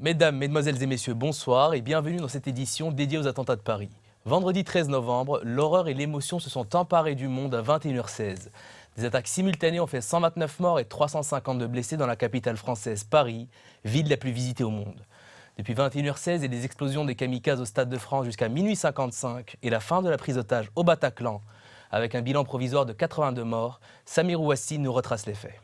Mesdames, Mesdemoiselles et Messieurs, bonsoir et bienvenue dans cette édition dédiée aux attentats de Paris. Vendredi 13 novembre, l'horreur et l'émotion se sont emparées du monde à 21h16. Des attaques simultanées ont fait 129 morts et 352 blessés dans la capitale française, Paris, ville la plus visitée au monde. Depuis 21h16 et des explosions des kamikazes au Stade de France jusqu'à minuit 55 et la fin de la prise d'otage au Bataclan, avec un bilan provisoire de 82 morts, Samir Ouassi nous retrace les faits.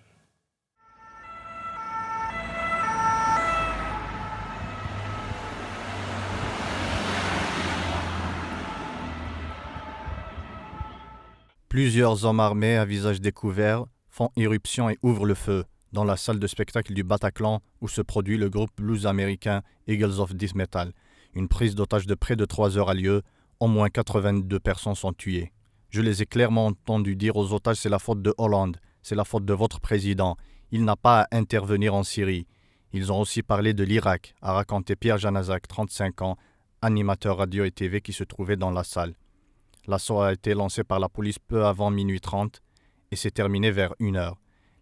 Plusieurs hommes armés à visage découvert font irruption et ouvrent le feu dans la salle de spectacle du Bataclan où se produit le groupe blues américain Eagles of Death Metal. Une prise d'otage de près de 3 heures a lieu, au moins 82 personnes sont tuées. Je les ai clairement entendus dire aux otages: c'est la faute de Hollande, c'est la faute de votre président, il n'a pas à intervenir en Syrie. Ils ont aussi parlé de l'Irak, a raconté Pierre Janazak, 35 ans, animateur radio et TV qui se trouvait dans la salle. L'assaut a été lancé par la police peu avant minuit 30 et s'est terminé vers 1h.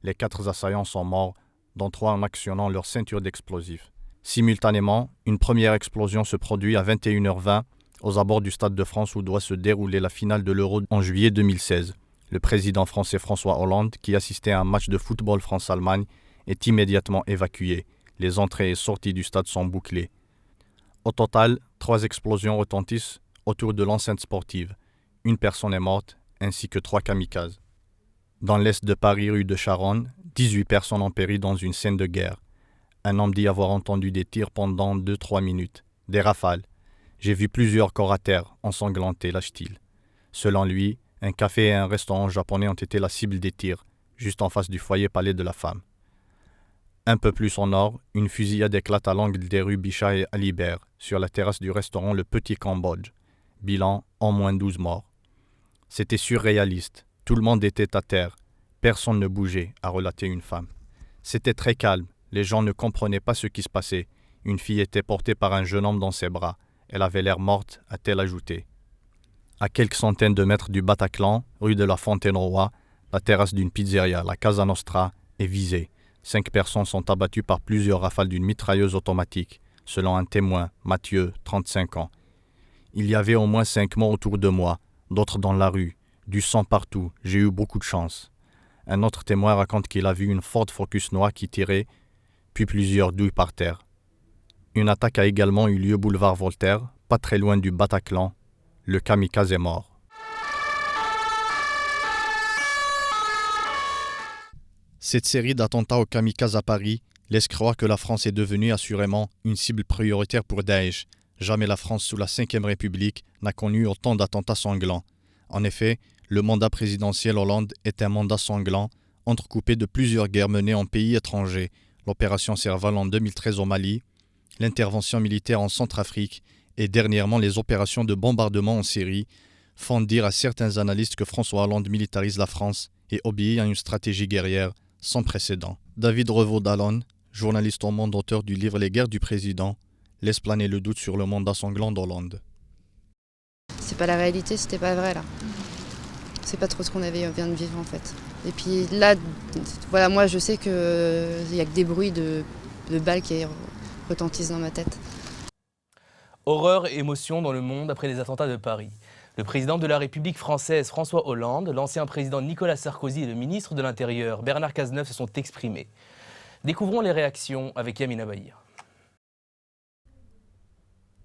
Les 4 assaillants sont morts, dont 3 en actionnant leur ceinture d'explosifs. Simultanément, une première explosion se produit à 21h20 aux abords du Stade de France où doit se dérouler la finale de l'Euro en juillet 2016. Le président français François Hollande, qui assistait à un match de football France-Allemagne, est immédiatement évacué. Les entrées et sorties du stade sont bouclées. Au total, 3 explosions retentissent autour de l'enceinte sportive. Une personne est morte, ainsi que 3 kamikazes. Dans l'est de Paris, rue de Charonne, 18 personnes ont péri dans une scène de guerre. Un homme dit avoir entendu des tirs pendant 2-3 minutes, des rafales. J'ai vu plusieurs corps à terre, ensanglantés, lâche-t-il. Selon lui, un café et un restaurant japonais ont été la cible des tirs, juste en face du foyer Palais de la Femme. Un peu plus au nord, une fusillade éclate à l'angle des rues Bichat et Alibert, sur la terrasse du restaurant Le Petit Cambodge. Bilan, au moins 12 morts. C'était surréaliste. Tout le monde était à terre. Personne ne bougeait, a relaté une femme. C'était très calme. Les gens ne comprenaient pas ce qui se passait. Une fille était portée par un jeune homme dans ses bras. Elle avait l'air morte, a-t-elle ajouté. À quelques centaines de mètres du Bataclan, rue de la Fontaine-Roi, la terrasse d'une pizzeria, la Casa Nostra, est visée. 5 personnes sont abattues par plusieurs rafales d'une mitrailleuse automatique, selon un témoin, Mathieu, 35 ans. Il y avait au moins 5 morts autour de moi, d'autres dans la rue, du sang partout, j'ai eu beaucoup de chance. Un autre témoin raconte qu'il a vu une Ford Focus noire qui tirait, puis plusieurs douilles par terre. Une attaque a également eu lieu boulevard Voltaire, pas très loin du Bataclan. Le kamikaze est mort. Cette série d'attentats au kamikaze à Paris laisse croire que la France est devenue assurément une cible prioritaire pour Daesh. Jamais la France sous la Ve République n'a connu autant d'attentats sanglants. En effet, le mandat présidentiel Hollande est un mandat sanglant, entrecoupé de plusieurs guerres menées en pays étrangers, l'opération Serval en 2013 au Mali, l'intervention militaire en Centrafrique et dernièrement les opérations de bombardement en Syrie, font dire à certains analystes que François Hollande militarise la France et obéit à une stratégie guerrière sans précédent. David Revaud-Dallon, journaliste au Monde, auteur du livre Les guerres du président, laisse planer le doute sur le mandat sanglant d'Hollande. C'est pas la réalité, c'était pas vrai là. C'est pas trop ce qu'on vient de vivre en fait. Et puis là, voilà, moi je sais qu'il y a que des bruits de balles qui retentissent dans ma tête. Horreur et émotion dans le monde après les attentats de Paris. Le président de la République française François Hollande, l'ancien président Nicolas Sarkozy et le ministre de l'Intérieur Bernard Cazeneuve se sont exprimés. Découvrons les réactions avec Yamina Bahir.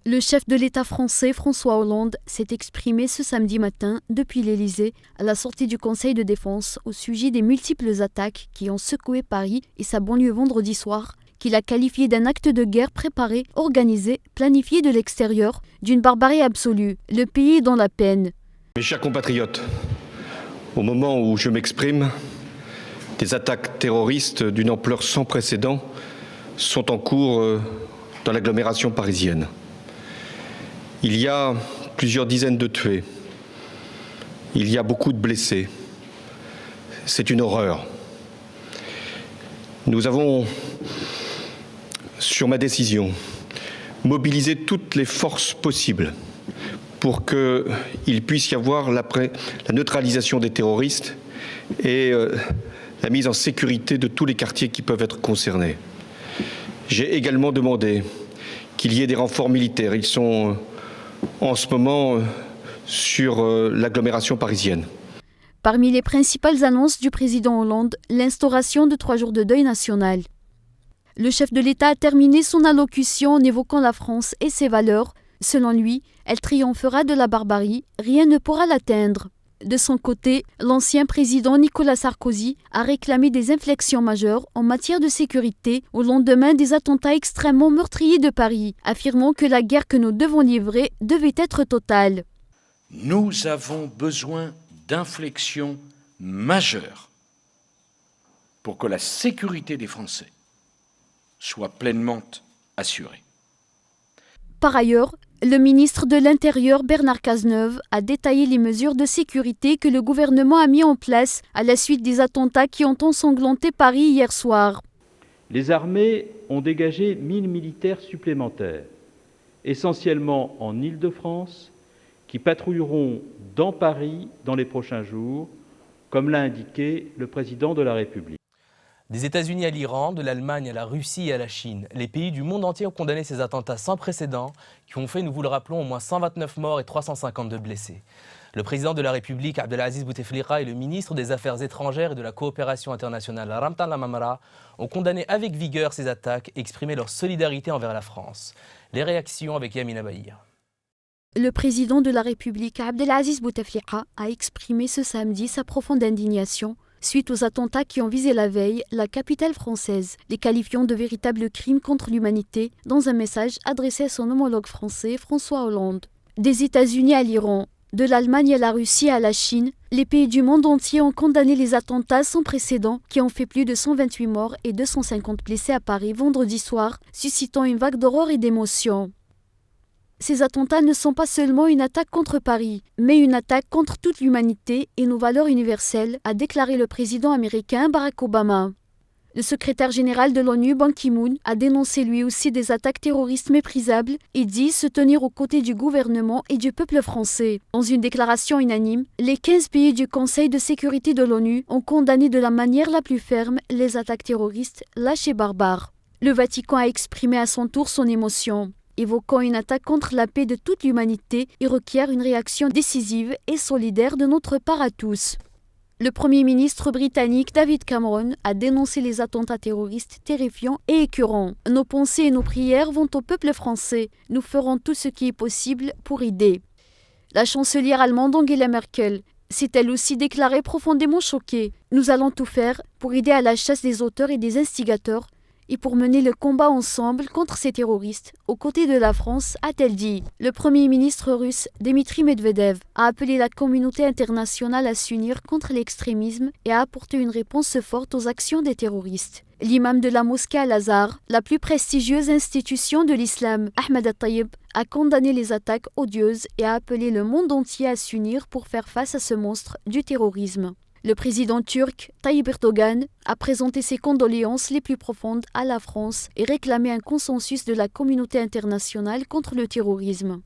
Le chef de l'État français, François Hollande, s'est exprimé ce samedi matin depuis l'Élysée à la sortie du Conseil de défense au sujet des multiples attaques qui ont secoué Paris et sa banlieue vendredi soir, qu'il a qualifié d'un acte de guerre préparé, organisé, planifié de l'extérieur, d'une barbarie absolue. Le pays est dans la peine. Mes chers compatriotes, au moment où je m'exprime, des attaques terroristes d'une ampleur sans précédent sont en cours dans l'agglomération parisienne. Il y a plusieurs dizaines de tués. Il y a beaucoup de blessés. C'est une horreur. Nous avons, sur ma décision, mobilisé toutes les forces possibles pour qu'il puisse y avoir la neutralisation des terroristes et la mise en sécurité de tous les quartiers qui peuvent être concernés. J'ai également demandé qu'il y ait des renforts militaires. Ils sont en ce moment sur l'agglomération parisienne. Parmi les principales annonces du président Hollande, l'instauration de 3 jours de deuil national. Le chef de l'État a terminé son allocution en évoquant la France et ses valeurs. Selon lui, elle triomphera de la barbarie, rien ne pourra l'atteindre. De son côté, l'ancien président Nicolas Sarkozy a réclamé des inflexions majeures en matière de sécurité au lendemain des attentats extrêmement meurtriers de Paris, affirmant que la guerre que nous devons livrer devait être totale. Nous avons besoin d'inflexions majeures pour que la sécurité des Français soit pleinement assurée. Par ailleurs, le ministre de l'Intérieur Bernard Cazeneuve a détaillé les mesures de sécurité que le gouvernement a mis en place à la suite des attentats qui ont ensanglanté Paris hier soir. Les armées ont dégagé 1000 militaires supplémentaires, essentiellement en Île-de-France, qui patrouilleront dans Paris dans les prochains jours, comme l'a indiqué le président de la République. Des États-Unis à l'Iran, de l'Allemagne à la Russie et à la Chine, les pays du monde entier ont condamné ces attentats sans précédent qui ont fait, nous vous le rappelons, au moins 129 morts et 352 blessés. Le président de la République, Abdelaziz Bouteflika, et le ministre des Affaires étrangères et de la coopération internationale, Ramtan Lamamra, ont condamné avec vigueur ces attaques et exprimé leur solidarité envers la France. Les réactions avec Yamina Bahir. Le président de la République, Abdelaziz Bouteflika, a exprimé ce samedi sa profonde indignation suite aux attentats qui ont visé la veille la capitale française, les qualifiant de véritables crimes contre l'humanité dans un message adressé à son homologue français François Hollande. Des États-Unis à l'Iran, de l'Allemagne à la Russie et à la Chine, les pays du monde entier ont condamné les attentats sans précédent qui ont fait plus de 128 morts et 250 blessés à Paris vendredi soir, suscitant une vague d'horreur et d'émotion. Ces attentats ne sont pas seulement une attaque contre Paris, mais une attaque contre toute l'humanité et nos valeurs universelles, a déclaré le président américain Barack Obama. Le secrétaire général de l'ONU, Ban Ki-moon, a dénoncé lui aussi des attaques terroristes méprisables et dit se tenir aux côtés du gouvernement et du peuple français. Dans une déclaration unanime, les 15 pays du Conseil de sécurité de l'ONU ont condamné de la manière la plus ferme les attaques terroristes lâches et barbares. Le Vatican a exprimé à son tour son émotion, évoquant une attaque contre la paix de toute l'humanité et requiert une réaction décisive et solidaire de notre part à tous. Le Premier ministre britannique David Cameron a dénoncé les attentats terroristes terrifiants et écœurants. Nos pensées et nos prières vont au peuple français. Nous ferons tout ce qui est possible pour aider. La chancelière allemande Angela Merkel s'est elle aussi déclarée profondément choquée. Nous allons tout faire pour aider à la chasse des auteurs et des instigateurs et pour mener le combat ensemble contre ces terroristes, aux côtés de la France, a-t-elle dit. Le Premier ministre russe, Dmitry Medvedev, a appelé la communauté internationale à s'unir contre l'extrémisme et à apporter une réponse forte aux actions des terroristes. L'imam de la mosquée Al-Azhar, la plus prestigieuse institution de l'islam, Ahmed Al-Tayyib, a condamné les attaques odieuses et a appelé le monde entier à s'unir pour faire face à ce monstre du terrorisme. Le président turc, Tayyip Erdogan, a présenté ses condoléances les plus profondes à la France et réclamé un consensus de la communauté internationale contre le terrorisme.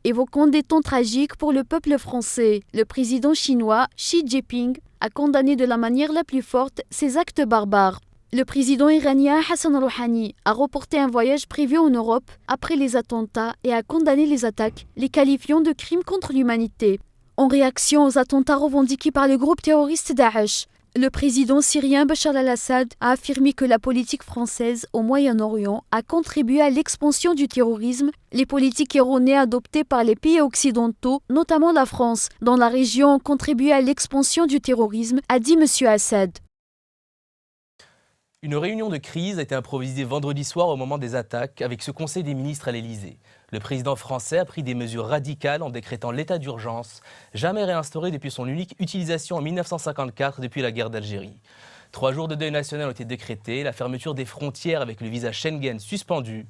Évoquant des temps tragiques pour le peuple français, le président chinois, Xi Jinping, a condamné de la manière la plus forte ces actes barbares. Le président iranien Hassan Rouhani a reporté un voyage prévu en Europe après les attentats et a condamné les attaques, les qualifiant de crimes contre l'humanité. En réaction aux attentats revendiqués par le groupe terroriste Daesh, le président syrien Bachar al-Assad a affirmé que la politique française au Moyen-Orient a contribué à l'expansion du terrorisme. Les politiques erronées adoptées par les pays occidentaux, notamment la France, dans la région ont contribué à l'expansion du terrorisme, a dit M. Assad. Une réunion de crise a été improvisée vendredi soir au moment des attaques avec ce Conseil des ministres à l'Élysée. Le président français a pris des mesures radicales en décrétant l'état d'urgence, jamais réinstauré depuis son unique utilisation en 1954 depuis la guerre d'Algérie. 3 jours de deuil national ont été décrétés, la fermeture des frontières avec le visa Schengen suspendu,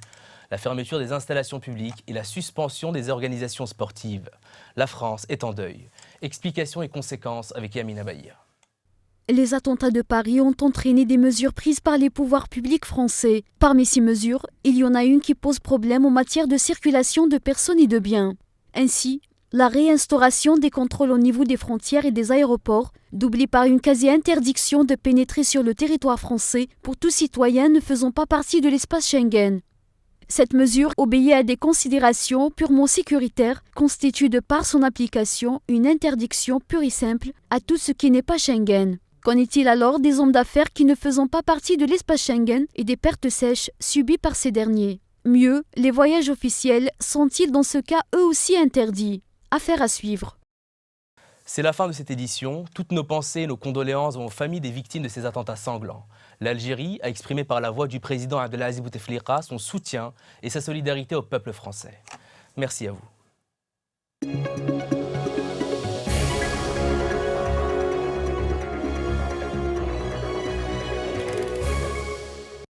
la fermeture des installations publiques et la suspension des organisations sportives. La France est en deuil. Explications et conséquences avec Yamina Bahir. Les attentats de Paris ont entraîné des mesures prises par les pouvoirs publics français. Parmi ces mesures, il y en a une qui pose problème en matière de circulation de personnes et de biens. Ainsi, La réinstauration des contrôles au niveau des frontières et des aéroports, doublée par une quasi-interdiction de pénétrer sur le territoire français pour tout citoyen ne faisant pas partie de l'espace Schengen. Cette mesure obéit à des considérations purement sécuritaires, constitue de par son application une interdiction pure et simple à tout ce qui n'est pas Schengen. Qu'en est-il alors des hommes d'affaires qui ne faisant pas partie de l'espace Schengen et des pertes sèches subies par ces derniers? Mieux, les voyages officiels sont-ils dans ce cas eux aussi interdits? Affaire à suivre. C'est la fin de cette édition. Toutes nos pensées et nos condoléances vont aux familles des victimes de ces attentats sanglants. L'Algérie a exprimé par la voix du président Abdelaziz Bouteflika son soutien et sa solidarité au peuple français. Merci à vous.